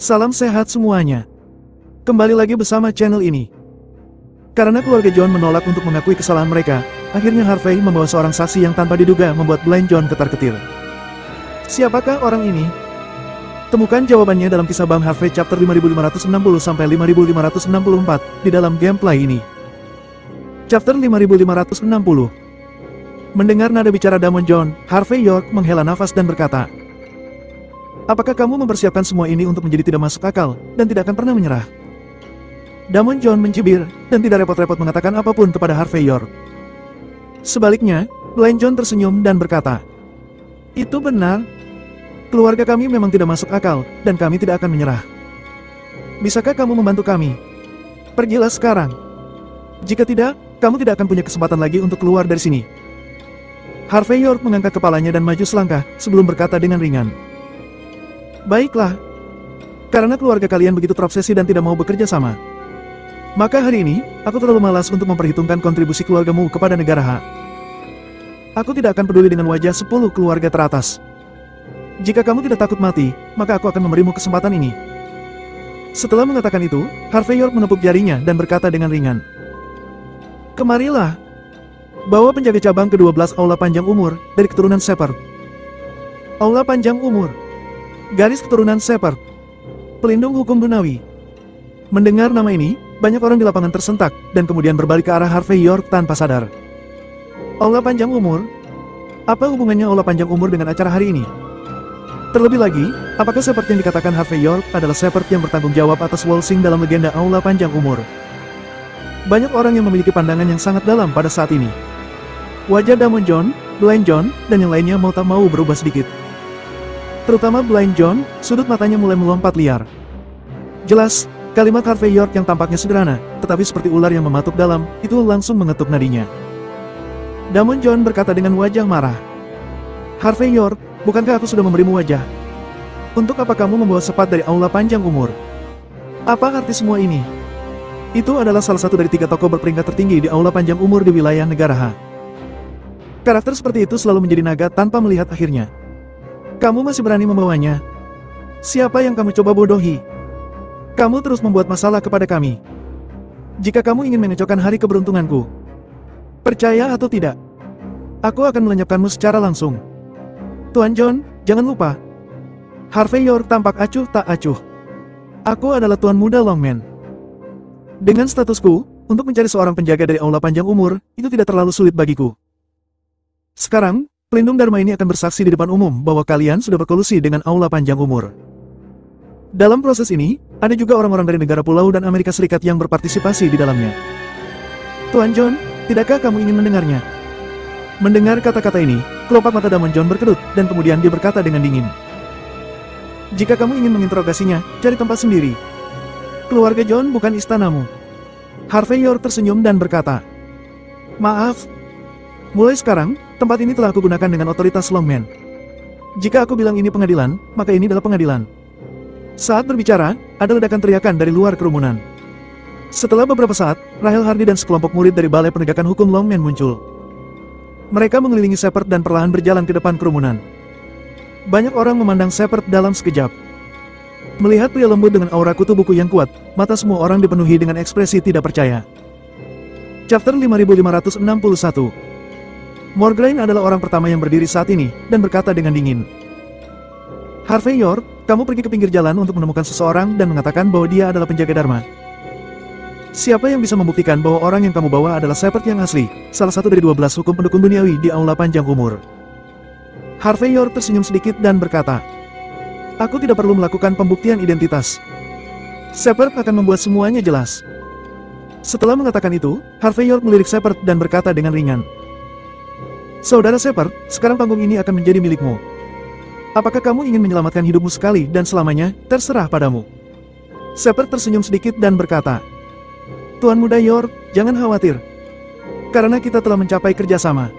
Salam sehat semuanya. Kembali lagi bersama channel ini. Karena keluarga John menolak untuk mengakui kesalahan mereka, akhirnya Harvey membawa seorang saksi yang tanpa diduga membuat Blind John ketar-ketir. Siapakah orang ini? Temukan jawabannya dalam kisah Bang Harvey chapter 5560-5564 di dalam gameplay ini. Chapter 5560. Mendengar nada bicara Damon John, Harvey York menghela nafas dan berkata, "Apakah kamu mempersiapkan semua ini untuk menjadi tidak masuk akal, dan tidak akan pernah menyerah?" Damon John mencibir, dan tidak repot-repot mengatakan apapun kepada Harvey York. Sebaliknya, Blind John tersenyum dan berkata, "Itu benar. Keluarga kami memang tidak masuk akal, dan kami tidak akan menyerah. Bisakah kamu membantu kami? Pergilah sekarang. Jika tidak, kamu tidak akan punya kesempatan lagi untuk keluar dari sini." Harvey York mengangkat kepalanya dan maju selangkah, sebelum berkata dengan ringan, "Baiklah. Karena keluarga kalian begitu terobsesi dan tidak mau bekerja sama, maka hari ini, aku terlalu malas untuk memperhitungkan kontribusi keluargamu kepada negara H. Aku tidak akan peduli dengan wajah 10 keluarga teratas. Jika kamu tidak takut mati, maka aku akan memberimu kesempatan ini." Setelah mengatakan itu, Harvey York menepuk jarinya dan berkata dengan ringan, "Kemarilah. Bawa penjaga cabang ke-12 Aula Panjang Umur, dari keturunan Shepard. Aula Panjang Umur. Garis keturunan Shepard. Pelindung hukum Dunawi." Mendengar nama ini, banyak orang di lapangan tersentak, dan kemudian berbalik ke arah Harvey York tanpa sadar. Aula Panjang Umur? Apa hubungannya Aula Panjang Umur dengan acara hari ini? Terlebih lagi, apakah Shepard yang dikatakan Harvey York adalah Shepard yang bertanggung jawab atas Walsing dalam legenda Aula Panjang Umur? Banyak orang yang memiliki pandangan yang sangat dalam pada saat ini. Wajah Damon John, Blind John, dan yang lainnya mau tak mau berubah sedikit. Terutama Blind John, sudut matanya mulai melompat liar. Jelas, kalimat Harvey York yang tampaknya sederhana, tetapi seperti ular yang mematuk dalam, itu langsung mengetuk nadinya. Damon John berkata dengan wajah marah, "Harvey York, bukankah aku sudah memberimu wajah? Untuk apa kamu membawa sepat dari Aula Panjang Umur? Apa arti semua ini?" Itu adalah salah satu dari 3 tokoh berperingkat tertinggi di Aula Panjang Umur di wilayah negara H. Karakter seperti itu selalu menjadi naga tanpa melihat akhirnya. Kamu masih berani membawanya? Siapa yang kamu coba bodohi? Kamu terus membuat masalah kepada kami. Jika kamu ingin mengecokkan hari keberuntunganku, percaya atau tidak, aku akan melenyapkanmu secara langsung. Tuan John, jangan lupa. Harvey York tampak acuh tak acuh. Aku adalah Tuan Muda Longman. Dengan statusku, untuk mencari seorang penjaga dari Aula Panjang Umur, itu tidak terlalu sulit bagiku. Sekarang, pelindung Dharma ini akan bersaksi di depan umum bahwa kalian sudah berkolusi dengan Aula Panjang Umur. Dalam proses ini, ada juga orang-orang dari negara pulau dan Amerika Serikat yang berpartisipasi di dalamnya. Tuan John, tidakkah kamu ingin mendengarnya? Mendengar kata-kata ini, kelopak mata Damon John berkedut, dan kemudian dia berkata dengan dingin, "Jika kamu ingin menginterogasinya, cari tempat sendiri. Keluarga John bukan istanamu." Harvey York tersenyum dan berkata, "Maaf. Mulai sekarang, tempat ini telah aku gunakan dengan otoritas Longman. Jika aku bilang ini pengadilan, maka ini adalah pengadilan." Saat berbicara, ada ledakan teriakan dari luar kerumunan. Setelah beberapa saat, Rahel Hardy dan sekelompok murid dari Balai Penegakan Hukum Longman muncul. Mereka mengelilingi Shepard dan perlahan berjalan ke depan kerumunan. Banyak orang memandang Shepard dalam sekejap. Melihat pria lembut dengan aura kutu buku yang kuat, mata semua orang dipenuhi dengan ekspresi tidak percaya. Chapter 5561. Morgraine adalah orang pertama yang berdiri saat ini, dan berkata dengan dingin, "Harvey York, kamu pergi ke pinggir jalan untuk menemukan seseorang dan mengatakan bahwa dia adalah penjaga Dharma. Siapa yang bisa membuktikan bahwa orang yang kamu bawa adalah Shepard yang asli, salah satu dari 12 hukum pendukung duniawi di Aula Panjang Umur?" Harvey York tersenyum sedikit dan berkata, "Aku tidak perlu melakukan pembuktian identitas. Shepard akan membuat semuanya jelas." Setelah mengatakan itu, Harvey York melirik Shepard dan berkata dengan ringan, "Saudara Shepard, sekarang panggung ini akan menjadi milikmu. Apakah kamu ingin menyelamatkan hidupmu sekali dan selamanya, terserah padamu." Shepard tersenyum sedikit dan berkata, "Tuan Muda York, jangan khawatir. Karena kita telah mencapai kerjasama,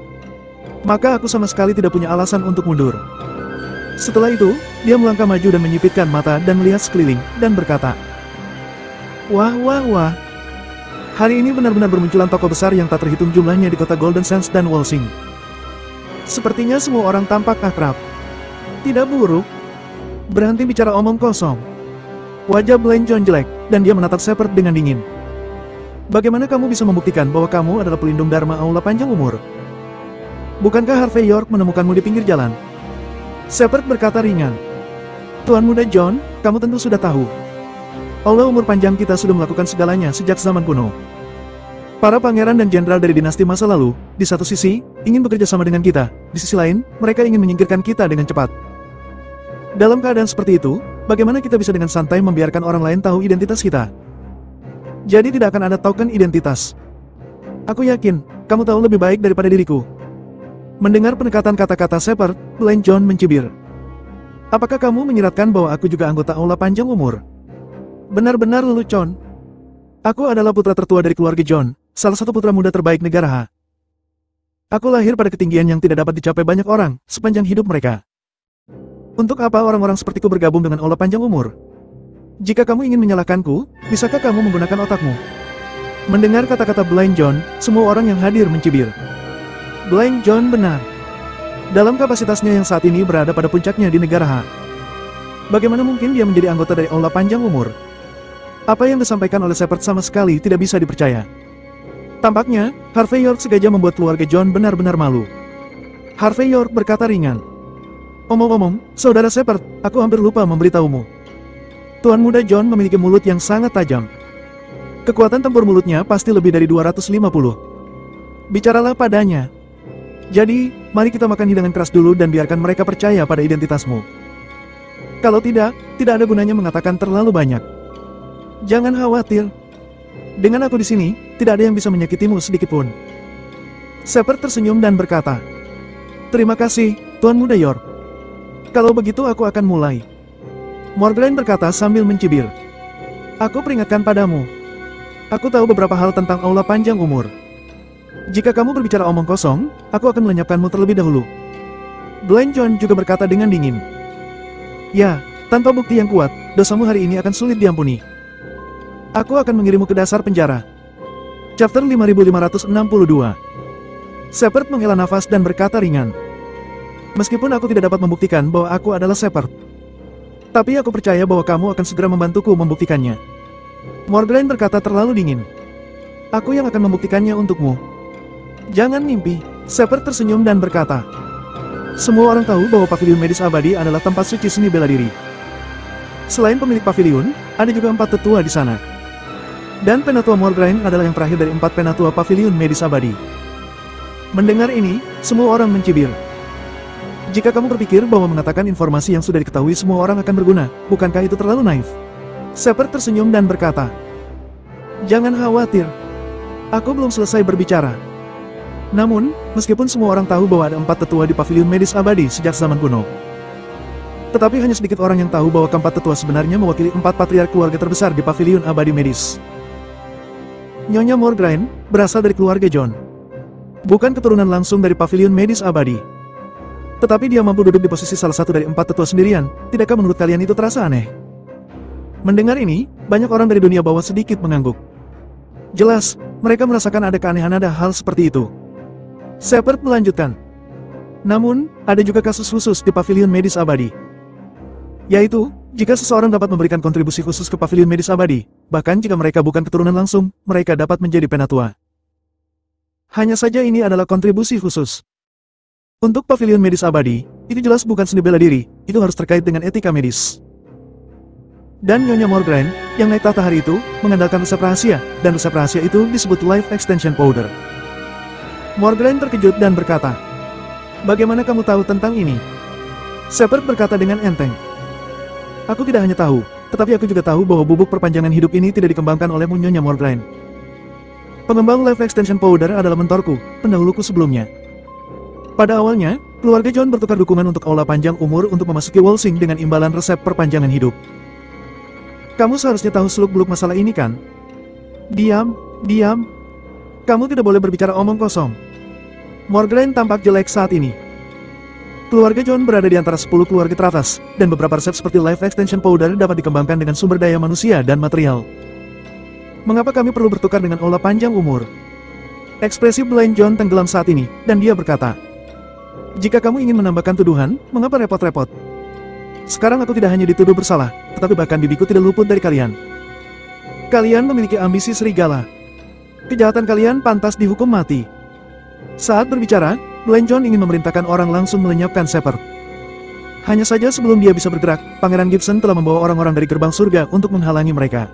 maka aku sama sekali tidak punya alasan untuk mundur." Setelah itu, dia melangkah maju dan menyipitkan mata dan melihat sekeliling, dan berkata, "Wah wah wah. Hari ini benar-benar bermunculan tokoh besar yang tak terhitung jumlahnya di kota Golden Sands dan Walsing. Sepertinya semua orang tampak akrab. Tidak buruk. Berhenti bicara omong kosong. Wajah Blind John jelek, dan dia menatap Shepard dengan dingin. Bagaimana kamu bisa membuktikan bahwa kamu adalah pelindung Dharma Aula Panjang Umur? Bukankah Harvey York menemukanmu di pinggir jalan? Shepard berkata ringan. Tuan Muda John, kamu tentu sudah tahu. Aula Umur Panjang kita sudah melakukan segalanya sejak zaman kuno. Para pangeran dan jenderal dari dinasti masa lalu, di satu sisi, ingin bekerja sama dengan kita, di sisi lain, mereka ingin menyingkirkan kita dengan cepat. Dalam keadaan seperti itu, bagaimana kita bisa dengan santai membiarkan orang lain tahu identitas kita? Jadi tidak akan ada token identitas. Aku yakin, kamu tahu lebih baik daripada diriku. Mendengar pendekatan kata-kata Shepard, Blind John mencibir. Apakah kamu menyiratkan bahwa aku juga anggota Aula Panjang Umur? Benar-benar lelucon. Aku adalah putra tertua dari keluarga John, salah satu putra muda terbaik negara H. Aku lahir pada ketinggian yang tidak dapat dicapai banyak orang, sepanjang hidup mereka. Untuk apa orang-orang sepertiku bergabung dengan Aula Panjang Umur? Jika kamu ingin menyalahkanku, bisakah kamu menggunakan otakmu? Mendengar kata-kata Blind John, semua orang yang hadir mencibir. Blind John benar. Dalam kapasitasnya yang saat ini berada pada puncaknya di negara H. Bagaimana mungkin dia menjadi anggota dari Aula Panjang Umur? Apa yang disampaikan oleh Shepard sama sekali tidak bisa dipercaya. Tampaknya, Harvey York sengaja membuat keluarga John benar-benar malu. Harvey York berkata ringan. Omong-omong, saudara Shepard, aku hampir lupa memberitahumu. Tuan Muda John memiliki mulut yang sangat tajam. Kekuatan tempur mulutnya pasti lebih dari 250. Bicaralah padanya. Jadi, mari kita makan hidangan keras dulu dan biarkan mereka percaya pada identitasmu. Kalau tidak ada gunanya mengatakan terlalu banyak. Jangan khawatir. Dengan aku di sini, tidak ada yang bisa menyakitimu sedikitpun. Shepard tersenyum dan berkata, Terima kasih, Tuan Muda York. Kalau begitu aku akan mulai. Morgraine berkata sambil mencibir. Aku peringatkan padamu. Aku tahu beberapa hal tentang Aula Panjang Umur. Jika kamu berbicara omong kosong, aku akan melenyapkanmu terlebih dahulu. Blind John juga berkata dengan dingin. Ya, tanpa bukti yang kuat, dosamu hari ini akan sulit diampuni. Aku akan mengirimmu ke dasar penjara. Chapter 5562. Shepard menghela nafas dan berkata ringan. Meskipun aku tidak dapat membuktikan bahwa aku adalah Shepard. Tapi aku percaya bahwa kamu akan segera membantuku membuktikannya. Morgraine berkata terlalu dingin. Aku yang akan membuktikannya untukmu. Jangan mimpi. Shepard tersenyum dan berkata. Semua orang tahu bahwa paviliun medis abadi adalah tempat suci seni bela diri. Selain pemilik paviliun, ada juga 4 tetua di sana. Dan penatua Morgraine adalah yang terakhir dari 4 penatua paviliun medis abadi. Mendengar ini, semua orang mencibir. Jika kamu berpikir bahwa mengatakan informasi yang sudah diketahui semua orang akan berguna, bukankah itu terlalu naif? Shepard tersenyum dan berkata, Jangan khawatir. Aku belum selesai berbicara. Namun, meskipun semua orang tahu bahwa ada 4 tetua di paviliun medis abadi sejak zaman kuno, tetapi hanya sedikit orang yang tahu bahwa keempat tetua sebenarnya mewakili 4 patriark keluarga terbesar di paviliun abadi medis. Nyonya Morgraine berasal dari keluarga John. Bukan keturunan langsung dari paviliun medis abadi. Tetapi dia mampu duduk di posisi salah satu dari 4 tetua sendirian, tidakkah menurut kalian itu terasa aneh? Mendengar ini, banyak orang dari dunia bawah sedikit mengangguk. Jelas, mereka merasakan ada keanehan ada hal seperti itu. Shepard melanjutkan. Namun, ada juga kasus khusus di paviliun medis abadi. Yaitu, jika seseorang dapat memberikan kontribusi khusus ke paviliun medis abadi, bahkan jika mereka bukan keturunan langsung, mereka dapat menjadi penatua. Hanya saja ini adalah kontribusi khusus. Untuk paviliun medis abadi, itu jelas bukan seni bela diri, itu harus terkait dengan etika medis. Dan Nyonya Morgraine, yang naik tahta hari itu, mengandalkan resep rahasia, dan resep rahasia itu disebut Life Extension Powder. Morgraine terkejut dan berkata, Bagaimana kamu tahu tentang ini? Shepard berkata dengan enteng. Aku tidak hanya tahu, tetapi aku juga tahu bahwa bubuk perpanjangan hidup ini tidak dikembangkan oleh Nyonya Morgraine. Pengembang Life Extension Powder adalah mentorku, pendahuluku sebelumnya. Pada awalnya, keluarga John bertukar dukungan untuk Aula Panjang Umur untuk memasuki Wolsing dengan imbalan resep perpanjangan hidup. Kamu seharusnya tahu seluk-beluk masalah ini kan? Diam, diam. Kamu tidak boleh berbicara omong kosong. Morgraine tampak jelek saat ini. Keluarga John berada di antara 10 keluarga teratas, dan beberapa resep seperti Life Extension Powder dapat dikembangkan dengan sumber daya manusia dan material. Mengapa kami perlu bertukar dengan Aula Panjang Umur? Ekspresi Blind John tenggelam saat ini, dan dia berkata, Jika kamu ingin menambahkan tuduhan, mengapa repot-repot? Sekarang aku tidak hanya dituduh bersalah, tetapi bahkan bibiku tidak luput dari kalian. Kalian memiliki ambisi serigala. Kejahatan kalian pantas dihukum mati. Saat berbicara, Blind John ingin memerintahkan orang langsung melenyapkan Shepard. Hanya saja sebelum dia bisa bergerak, Pangeran Gibson telah membawa orang-orang dari gerbang surga untuk menghalangi mereka.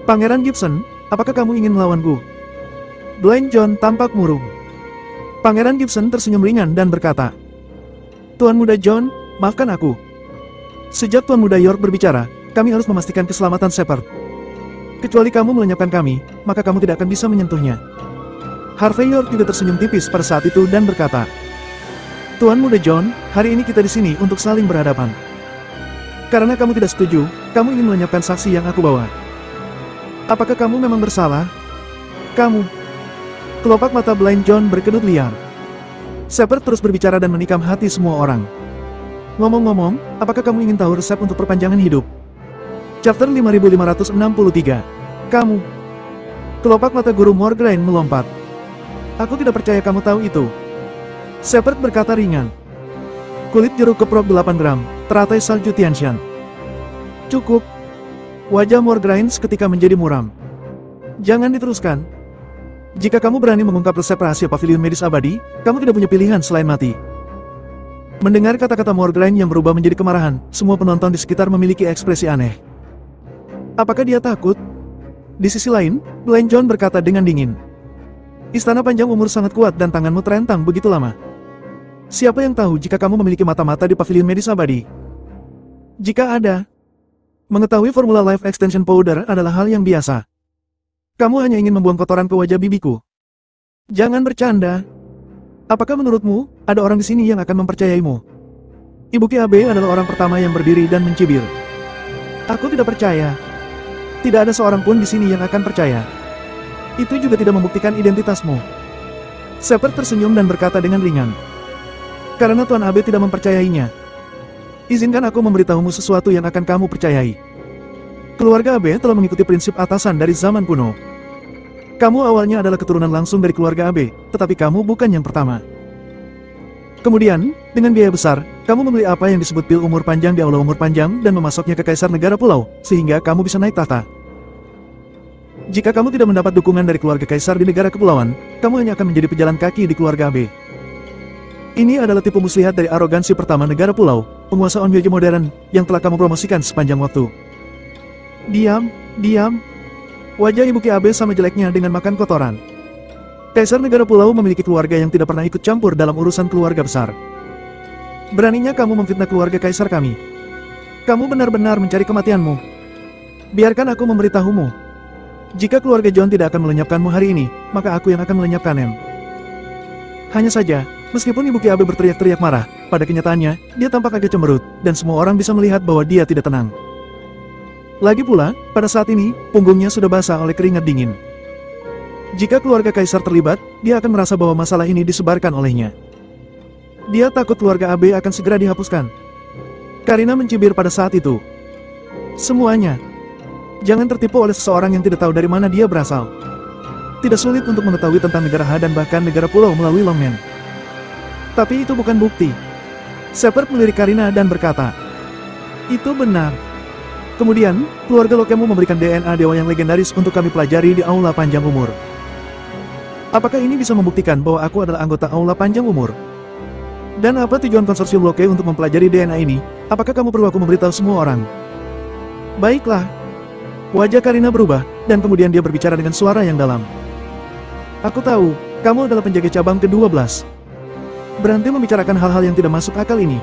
Pangeran Gibson, apakah kamu ingin melawanku? Blind John tampak murung. Pangeran Gibson tersenyum ringan dan berkata, Tuan Muda John, maafkan aku. Sejak Tuan Muda York berbicara, kami harus memastikan keselamatan Shepard. Kecuali kamu melenyapkan kami, maka kamu tidak akan bisa menyentuhnya. Harvey York juga tersenyum tipis pada saat itu dan berkata, Tuan Muda John, hari ini kita di sini untuk saling berhadapan. Karena kamu tidak setuju, kamu ingin melenyapkan saksi yang aku bawa. Apakah kamu memang bersalah? Kamu. Kelopak mata Blind John berkedut liar. Shepard terus berbicara dan menikam hati semua orang. Ngomong-ngomong, apakah kamu ingin tahu resep untuk perpanjangan hidup? Chapter 5563. Kamu. Kelopak mata Guru Morgraine melompat. Aku tidak percaya kamu tahu itu. Shepard berkata ringan. Kulit jeruk keprok 8 gram, teratai salju Tianshan. Cukup. Wajah Morgraine seketika menjadi muram. Jangan diteruskan. Jika kamu berani mengungkap resep rahasia pavilion medis abadi, kamu tidak punya pilihan selain mati. Mendengar kata-kata Morgraine yang berubah menjadi kemarahan, semua penonton di sekitar memiliki ekspresi aneh. Apakah dia takut? Di sisi lain, Blind John berkata dengan dingin. Istana panjang umur sangat kuat dan tanganmu terentang begitu lama. Siapa yang tahu jika kamu memiliki mata-mata di pavilion medis abadi? Jika ada, mengetahui formula Life Extension Powder adalah hal yang biasa. Kamu hanya ingin membuang kotoran ke wajah bibiku. Jangan bercanda. Apakah menurutmu, ada orang di sini yang akan mempercayaimu? Ibu Ki Abe adalah orang pertama yang berdiri dan mencibir. Aku tidak percaya. Tidak ada seorang pun di sini yang akan percaya. Itu juga tidak membuktikan identitasmu. Shepard tersenyum dan berkata dengan ringan. Karena Tuan Abe tidak mempercayainya. Izinkan aku memberitahumu sesuatu yang akan kamu percayai. Keluarga Abe telah mengikuti prinsip atasan dari zaman kuno. Kamu awalnya adalah keturunan langsung dari keluarga Abe, tetapi kamu bukan yang pertama. Kemudian, dengan biaya besar, kamu membeli apa yang disebut pil umur panjang di Aula Umur Panjang dan memasoknya ke Kaisar Negara Pulau, sehingga kamu bisa naik tahta. Jika kamu tidak mendapat dukungan dari keluarga Kaisar di negara kepulauan, kamu hanya akan menjadi pejalan kaki di keluarga Abe. Ini adalah tipu muslihat dari arogansi pertama negara pulau, penguasa Onmyoji modern, yang telah kamu promosikan sepanjang waktu. Diam, diam. Wajah Ibu Ki Abe sama jeleknya dengan makan kotoran. Kaisar negara pulau memiliki keluarga yang tidak pernah ikut campur dalam urusan keluarga besar. Beraninya kamu memfitnah keluarga Kaisar kami. Kamu benar-benar mencari kematianmu. Biarkan aku memberitahumu. Jika keluarga John tidak akan melenyapkanmu hari ini, maka aku yang akan melenyapkanmu. Hanya saja, meskipun Ibu Ki Abe berteriak-teriak marah, pada kenyataannya, dia tampak agak cemberut, dan semua orang bisa melihat bahwa dia tidak tenang. Lagi pula, pada saat ini, punggungnya sudah basah oleh keringat dingin. Jika keluarga Kaisar terlibat, dia akan merasa bahwa masalah ini disebarkan olehnya. Dia takut keluarga Abe akan segera dihapuskan. Karina mencibir pada saat itu. Semuanya. Jangan tertipu oleh seseorang yang tidak tahu dari mana dia berasal. Tidak sulit untuk mengetahui tentang negara Ha dan bahkan negara pulau melalui Longmen. Tapi itu bukan bukti. Shepard melirik Karina dan berkata, itu benar. Kemudian, keluarga Lokemu memberikan DNA dewa yang legendaris untuk kami pelajari di Aula Panjang Umur. Apakah ini bisa membuktikan bahwa aku adalah anggota Aula Panjang Umur? Dan apa tujuan konsorsium Loke untuk mempelajari DNA ini? Apakah kamu perlu aku memberitahu semua orang? Baiklah. Wajah Karina berubah, dan kemudian dia berbicara dengan suara yang dalam. Aku tahu, kamu adalah penjaga cabang ke-12. Berhenti membicarakan hal-hal yang tidak masuk akal ini.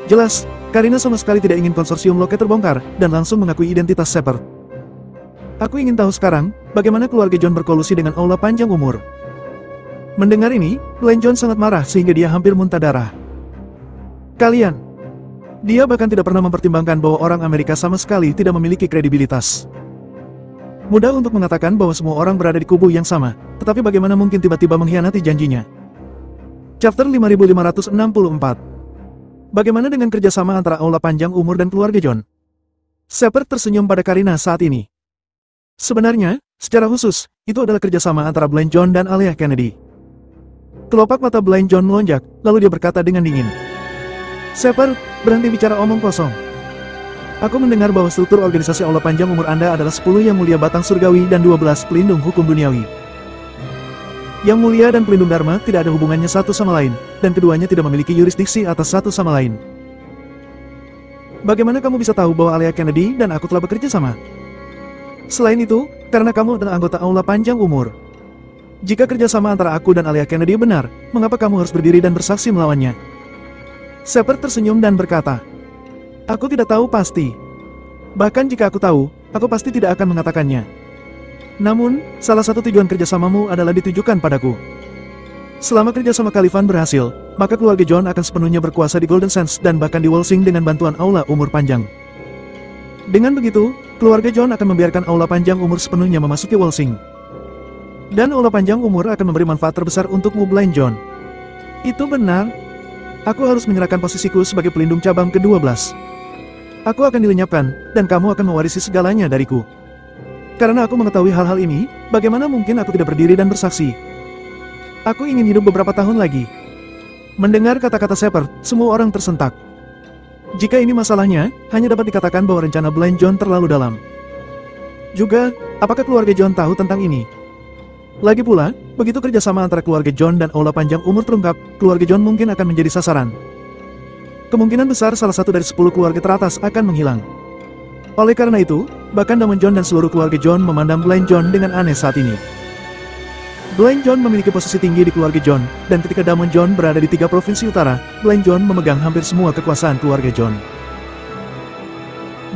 Jelas, Karina sama sekali tidak ingin konsorsium Loke terbongkar, dan langsung mengakui identitas Shepard. Aku ingin tahu sekarang, bagaimana keluarga John berkolusi dengan Aula Panjang Umur. Mendengar ini, Blind John sangat marah sehingga dia hampir muntah darah. Kalian. Dia bahkan tidak pernah mempertimbangkan bahwa orang Amerika sama sekali tidak memiliki kredibilitas. Mudah untuk mengatakan bahwa semua orang berada di kubu yang sama, tetapi bagaimana mungkin tiba-tiba mengkhianati janjinya? Chapter 5564. Bagaimana dengan kerjasama antara Aula Panjang Umur dan keluarga John? Shepard tersenyum pada Karina saat ini. Sebenarnya, secara khusus, itu adalah kerjasama antara Blind John dan Alea Kennedy. Kelopak mata Blind John melonjak, lalu dia berkata dengan dingin. Shepard, berhenti bicara omong kosong. Aku mendengar bahwa struktur organisasi Aula Panjang Umur Anda adalah 10 Yang Mulia Batang Surgawi dan 12 pelindung hukum duniawi. Yang Mulia dan pelindung Dharma tidak ada hubungannya satu sama lain, dan keduanya tidak memiliki yurisdiksi atas satu sama lain. Bagaimana kamu bisa tahu bahwa Alea Kennedy dan aku telah bekerja sama? Selain itu, karena kamu adalah anggota Aula Panjang Umur. Jika kerjasama antara aku dan Alea Kennedy benar, mengapa kamu harus berdiri dan bersaksi melawannya? Shepard tersenyum dan berkata, "Aku tidak tahu pasti. Bahkan jika aku tahu, aku pasti tidak akan mengatakannya. Namun, salah satu tujuan kerjasamamu adalah ditujukan padaku. Selama kerjasama Khalifan berhasil, maka keluarga John akan sepenuhnya berkuasa di Golden Sands dan bahkan di Walsing dengan bantuan Aula Umur Panjang. Dengan begitu, keluarga John akan membiarkan Aula Panjang Umur sepenuhnya memasuki Walsing. Dan Aula Panjang Umur akan memberi manfaat terbesar untukmu, Blind John. Itu benar. Aku harus menyerahkan posisiku sebagai pelindung cabang ke-12. Aku akan dilenyapkan, dan kamu akan mewarisi segalanya dariku. Karena aku mengetahui hal-hal ini, bagaimana mungkin aku tidak berdiri dan bersaksi? Aku ingin hidup beberapa tahun lagi." Mendengar kata-kata Shepard, semua orang tersentak. Jika ini masalahnya, hanya dapat dikatakan bahwa rencana Blind John terlalu dalam. Juga, apakah keluarga John tahu tentang ini? Lagi pula, begitu kerjasama antara keluarga John dan Aula Panjang Umur terungkap, keluarga John mungkin akan menjadi sasaran. Kemungkinan besar salah satu dari 10 keluarga teratas akan menghilang. Oleh karena itu, bahkan Damon John dan seluruh keluarga John memandang Blind John dengan aneh saat ini. Blind John memiliki posisi tinggi di keluarga John, dan ketika Damon John berada di 3 provinsi utara, Blind John memegang hampir semua kekuasaan keluarga John.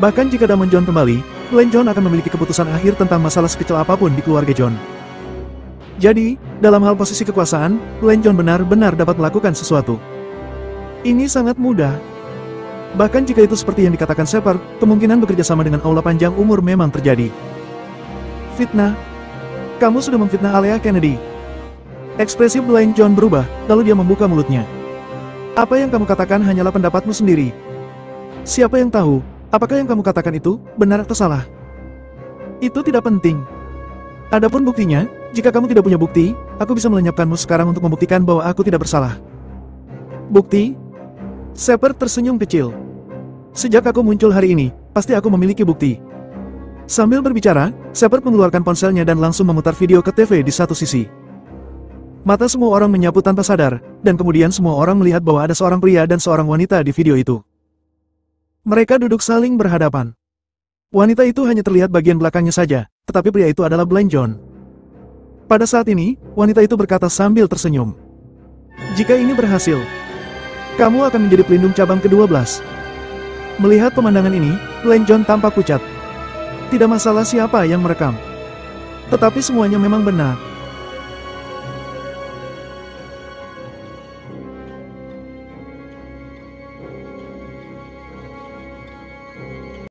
Bahkan jika Damon John kembali, Blind John akan memiliki keputusan akhir tentang masalah sekecil apapun di keluarga John. Jadi, dalam hal posisi kekuasaan, Blind John benar-benar dapat melakukan sesuatu. Ini sangat mudah. Bahkan jika itu seperti yang dikatakan Shepard, kemungkinan bekerja sama dengan Aula Panjang Umur memang terjadi. Fitnah. Kamu sudah memfitnah Alea Kennedy. Ekspresi Blind John berubah, lalu dia membuka mulutnya. Apa yang kamu katakan hanyalah pendapatmu sendiri. Siapa yang tahu, apakah yang kamu katakan itu benar atau salah? Itu tidak penting. Adapun buktinya, jika kamu tidak punya bukti, aku bisa melenyapkanmu sekarang untuk membuktikan bahwa aku tidak bersalah. Bukti? Shepard tersenyum kecil. Sejak aku muncul hari ini, pasti aku memiliki bukti. Sambil berbicara, Shepard mengeluarkan ponselnya dan langsung memutar video ke TV di satu sisi. Mata semua orang menyapu tanpa sadar, dan kemudian semua orang melihat bahwa ada seorang pria dan seorang wanita di video itu. Mereka duduk saling berhadapan. Wanita itu hanya terlihat bagian belakangnya saja, tetapi pria itu adalah Blind John. Pada saat ini, wanita itu berkata sambil tersenyum. "Jika ini berhasil, kamu akan menjadi pelindung cabang ke-12. Melihat pemandangan ini, Blind John tampak pucat. Tidak masalah siapa yang merekam. Tetapi semuanya memang benar.